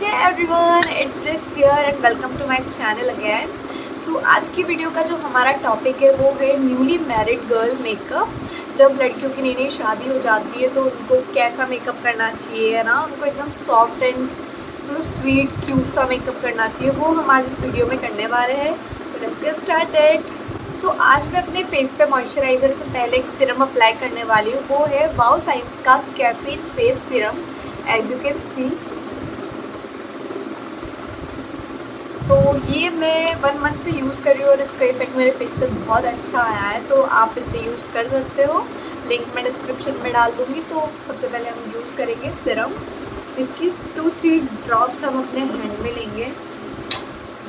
Hey everyone, it's Rits here and welcome to my channel again. So आज की video का जो हमारा टॉपिक है वो है न्यूली मैरिड गर्ल मेकअप। जब लड़कियों की नई नई शादी हो जाती है तो उनको कैसा मेकअप करना चाहिए, है ना। उनको एकदम सॉफ्ट एंड मतलब स्वीट क्यूट सा मेकअप करना चाहिए, वो हम आज इस वीडियो में करने वाले हैं। तो लेट्स गेट स्टार्टेड। सो आज मैं अपने फेस पे मॉइस्चराइज़र से पहले एक सीरम अप्लाई करने वाली हूँ। वो है वाओ साइंस का caffeine face serum, as you can see. तो ये मैं 1 मंथ से यूज़ कर रही हूँ और इसका इफेक्ट मेरे फेस पे बहुत अच्छा आया है, तो आप इसे यूज़ कर सकते हो। लिंक मैं डिस्क्रिप्शन में डाल दूँगी। तो सबसे पहले हम यूज़ करेंगे सीरम। इसकी 2-3 ड्रॉप्स हम अपने हैंड में लेंगे,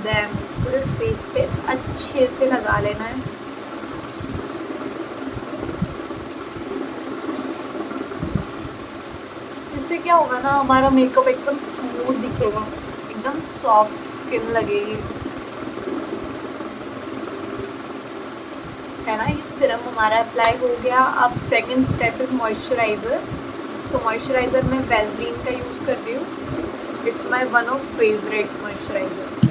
देन पूरे फेस पे अच्छे से लगा लेना है। इससे क्या होगा ना, हमारा मेकअप एकदम स्मूथ दिखेगा, एकदम सॉफ्ट स्किन लगेगी, है ना। ये सीरम हमारा अप्लाई हो गया। अब second step is moisturiser. So moisturiser मैं वैसलीन का यूज़ कर रही हूँ। It's my one of favourite moisturiser.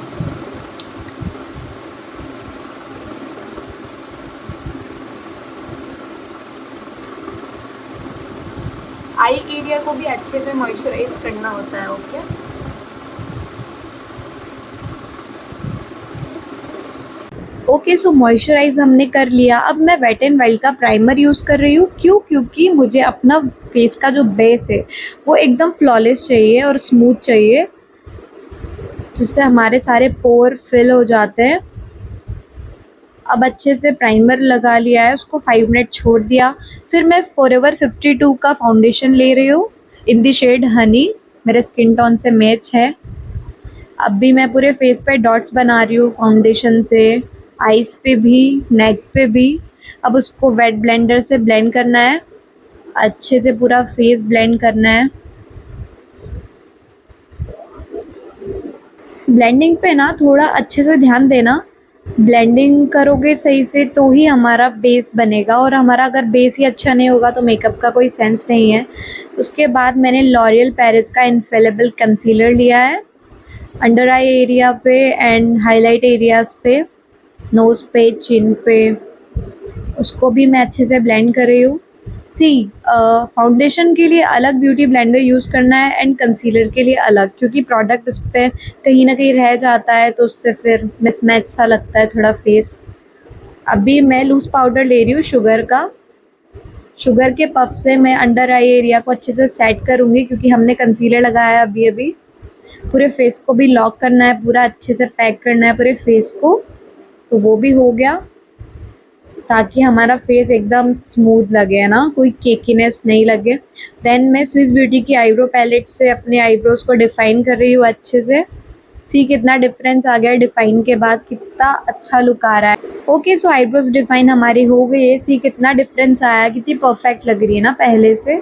Eye area को भी अच्छे से मॉइस्चराइज करना होता है। ओके सो मॉइस्चराइज हमने कर लिया। अब मैं वेट एंड वाइल्ड का प्राइमर यूज़ कर रही हूँ। क्यों? क्योंकि मुझे अपना फेस का जो बेस है वो एकदम फ्लॉलेस चाहिए और स्मूथ चाहिए, जिससे हमारे सारे पोर फिल हो जाते हैं। अब अच्छे से प्राइमर लगा लिया है, उसको 5 मिनट छोड़ दिया। फिर मैं फॉरएवर 52 का फाउंडेशन ले रही हूँ इन द शेड हनी, मेरे स्किन टोन से मैच है। अब भी मैं पूरे फेस पे डॉट्स बना रही हूँ फाउंडेशन से, आईज पे भी, नेक पे भी। अब उसको वेट ब्लेंडर से ब्लेंड करना है, अच्छे से पूरा फेस ब्लेंड करना है। ब्लेंडिंग पे ना थोड़ा अच्छे से ध्यान देना, ब्लेंडिंग करोगे सही से तो ही हमारा बेस बनेगा, और हमारा अगर बेस ही अच्छा नहीं होगा तो मेकअप का कोई सेंस नहीं है। उसके बाद मैंने लॉरियल पेरिस का इनफेलेबल कंसीलर लिया है अंडर आई एरिया पे एंड हाईलाइट एरियाज़ पे, नोज़ पे, चिन पे। उसको भी मैं अच्छे से ब्लेंड कर रही हूँ। फाउंडेशन के लिए अलग ब्यूटी ब्लेंडर यूज़ करना है एंड कंसीलर के लिए अलग, क्योंकि प्रोडक्ट उस पर कहीं ना कहीं रह जाता है तो उससे फिर मिसमैच सा लगता है थोड़ा फेस। अभी मैं लूज़ पाउडर ले रही हूँ शुगर का। शुगर के पफ से मैं अंडर आई एरिया को अच्छे से सेट करूँगी, क्योंकि हमने कंसीलर लगाया है अभी अभी। पूरे फेस को भी लॉक करना है, पूरा अच्छे से पैक करना है पूरे फेस को। तो वो भी हो गया, ताकि हमारा फेस एकदम स्मूथ लगे, है ना, कोई केकीनेस नहीं लगे। देन मैं स्विस ब्यूटी की आईब्रो पैलेट से अपने आईब्रोज को डिफाइन कर रही हूँ अच्छे से। सी कितना डिफरेंस आ गया डिफाइन के बाद, कितना अच्छा लुक आ रहा है। ओके सो आईब्रोज डिफाइन हमारी हो गई है। सी कितना डिफरेंस आया, कितनी परफेक्ट लग रही है ना पहले से।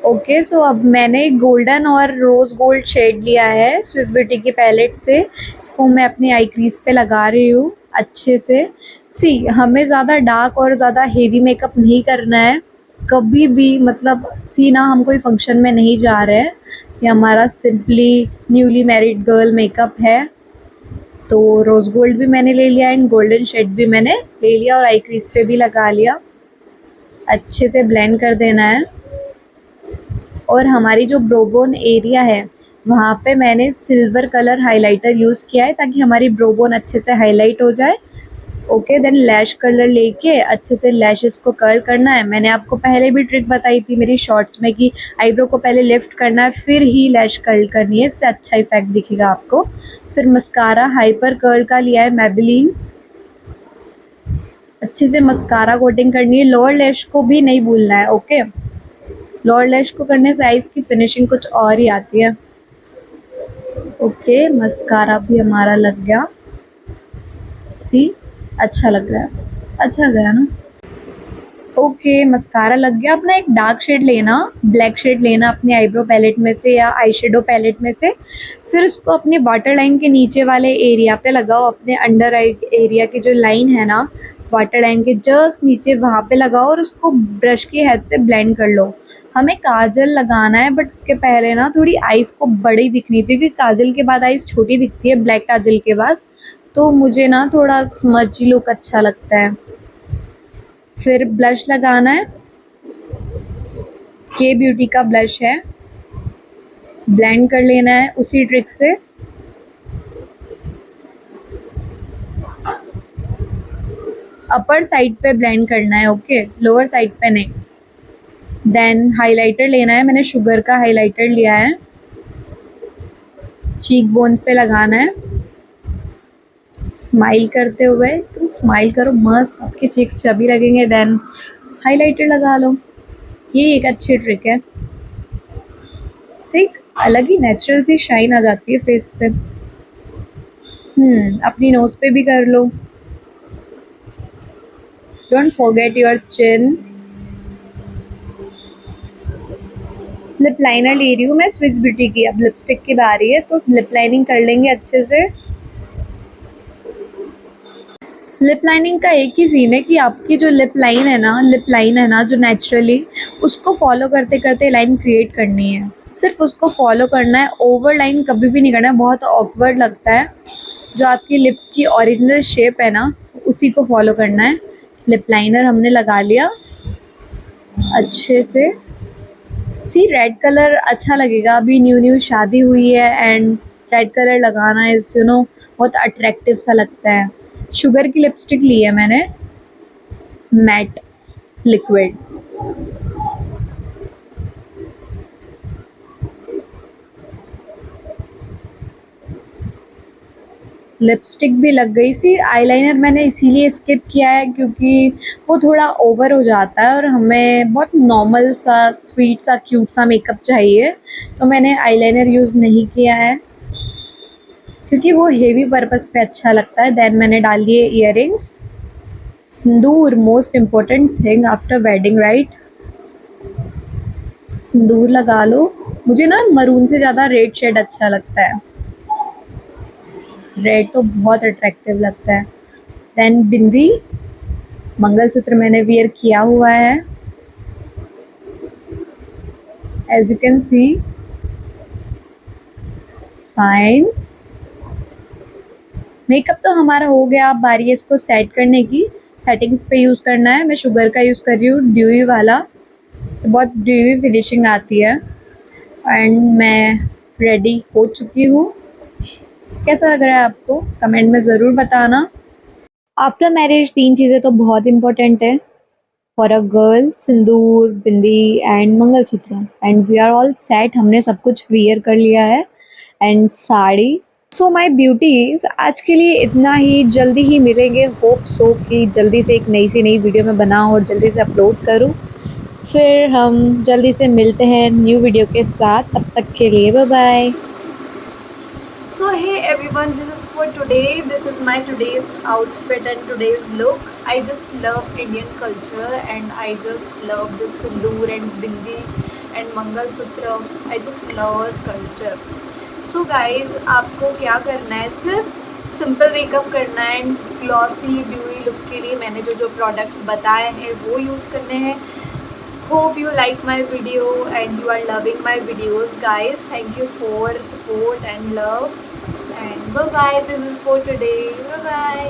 ओके सो अब मैंने गोल्डन और रोज़ गोल्ड शेड लिया है स्विस ब्यूटी की पैलेट से। इसको मैं अपनी आई क्रीज पे लगा रही हूँ अच्छे से। सी हमें ज़्यादा डार्क और ज़्यादा हेवी मेकअप नहीं करना है कभी भी, मतलब सी ना हम कोई फंक्शन में नहीं जा रहे हैं, ये हमारा simply newly married girl makeup है। तो रोज़ गोल्ड भी मैंने ले लिया एंड गोल्डन शेड भी मैंने ले लिया और आई क्रीज पे भी लगा लिया। अच्छे से ब्लेंड कर देना है। और हमारी जो ब्रोबोन एरिया है वहाँ पे मैंने सिल्वर कलर हाइलाइटर यूज़ किया है, ताकि हमारी ब्रोबोन अच्छे से हाईलाइट हो जाए। ओके देन लैश कलर लेके अच्छे से लैशेस को कर्ल करना है। मैंने आपको पहले भी ट्रिक बताई थी मेरी शॉर्ट्स में कि आईब्रो को पहले लिफ्ट करना है फिर ही लैश कर्ल करनी है, इससे अच्छा इफेक्ट दिखेगा आपको। फिर मस्कारा हाइपर कर्ल का लिया है मैबेलिन, अच्छे से मस्कारा कोटिंग करनी है। लोअर लैश को भी नहीं भूलना है। ओके, लोअर लैश को करने से आईज की फिनिशिंग कुछ और ही आती है। ओके मस्कारा भी हमारा लग गया। सी अच्छा लग रहा है, अच्छा गया ना। ओके मस्कारा लग गया। अपना एक डार्क शेड लेना, ब्लैक शेड लेना अपनी आईब्रो पैलेट में से या आई शेडो पैलेट में से। फिर उसको अपने वाटर लाइन के नीचे वाले एरिया पे लगाओ, अपने अंडर आई एरिया की जो लाइन है ना वाटर लाइन के जस्ट नीचे वहाँ पे लगाओ और उसको ब्रश की हेल्प से ब्लेंड कर लो। हमें काजल लगाना है बट उसके पहले ना थोड़ी आइज़ को बड़ी दिखनी चाहिए, क्योंकि काजल के बाद आइज़ छोटी दिखती है ब्लैक काजल के बाद, तो मुझे ना थोड़ा स्मजी लुक अच्छा लगता है। फिर ब्लश लगाना है, के ब्यूटी का ब्लश है, ब्लेंड कर लेना है उसी ट्रिक से। अपर साइड पे ब्लेंड करना है, ओके, लोअर साइड पे नहीं। देन हाइलाइटर लेना है, मैंने शुगर का हाइलाइटर लिया है, चीक बोन्स पे लगाना है स्माइल करते हुए। तुम स्माइल करो मस्त, आपके चीक्स चबी लगेंगे, देन हाइलाइटर लगा लो। ये एक अच्छी ट्रिक है, इससे एक अलग ही नेचुरल सी शाइन आ जाती है फेस पे। अपनी नोज पे भी कर लो। Don't forget your chin. Lip liner ले रही हूँ मैं स्विस ब्यूटी की, अब लिपस्टिक की बारी है, तो लिप लाइनिंग कर लेंगे अच्छे से। लिप लाइनिंग का एक ही सीन है कि आपकी जो लिप लाइन है ना जो नेचुरली, उसको फॉलो करते करते लाइन क्रिएट करनी है, सिर्फ उसको फॉलो करना है, ओवर लाइन कभी भी नहीं करना है, बहुत ऑकवर्ड लगता है। जो आपकी लिप की ओरिजिनल शेप है ना, उसी को फॉलो करना है। लिप लाइनर हमने लगा लिया अच्छे से। सी रेड कलर अच्छा लगेगा, अभी न्यू न्यू शादी हुई है एंड रेड कलर लगाना इज़ बहुत अट्रैक्टिव सा लगता है। शुगर की लिपस्टिक ली है मैंने, मैट लिक्विड। लिपस्टिक भी लग गई सी। आईलाइनर मैंने इसीलिए स्किप किया है क्योंकि वो थोड़ा ओवर हो जाता है और हमें बहुत नॉर्मल सा स्वीट सा क्यूट सा मेकअप चाहिए, तो मैंने आईलाइनर यूज़ नहीं किया है क्योंकि वो हेवी पर्पस पे अच्छा लगता है। देन मैंने डाल लिए earrings, sindoor, most important thing after wedding, right. Sindoor लगा लो। मुझे ना मरून से ज़्यादा रेड शेड अच्छा लगता है, रेड तो बहुत अट्रैक्टिव लगता है। देन बिंदी, मंगलसूत्र मैंने वियर किया हुआ है, as you can see, fine. Makeup तो हमारा हो गया, अब बारी है इसको सेट करने की। सेटिंग्स पे यूज़ करना है, मैं शुगर का यूज़ कर रही हूँ, ड्यूई वाला, तो बहुत ड्यूई फिनिशिंग आती है। एंड मैं रेडी हो चुकी हूँ। कैसा लग रहा है आपको, कमेंट में ज़रूर बताना। आफ्टर मैरिज 3 चीज़ें तो बहुत इंपॉर्टेंट है for a girl, sindoor, bindi and mangalsutra, and we are all set. हमने सब कुछ वियर कर लिया है and sari. So my beauties, आज के लिए इतना ही, जल्दी ही मिलेंगे। होप सो कि जल्दी से एक नई से नई वीडियो में बनाऊँ और जल्दी से अपलोड करूँ। फिर हम जल्दी से मिलते हैं न्यू वीडियो के साथ, तब तक के लिए bye bye. So hey everyone, this is for today. This is my today's outfit and today's look. I just love Indian culture and I just love the sindoor and bindi and mangalsutra. I just love our culture. So guys, आपको क्या करना है, सिर्फ simple makeup करना है and glossy dewy look के लिए मैंने जो जो प्रोडक्ट्स बताए हैं वो यूज़ करने हैं। Hope you like my video and you are loving my videos guys. Thank you for support and love, and bye bye. This is for today. Bye bye.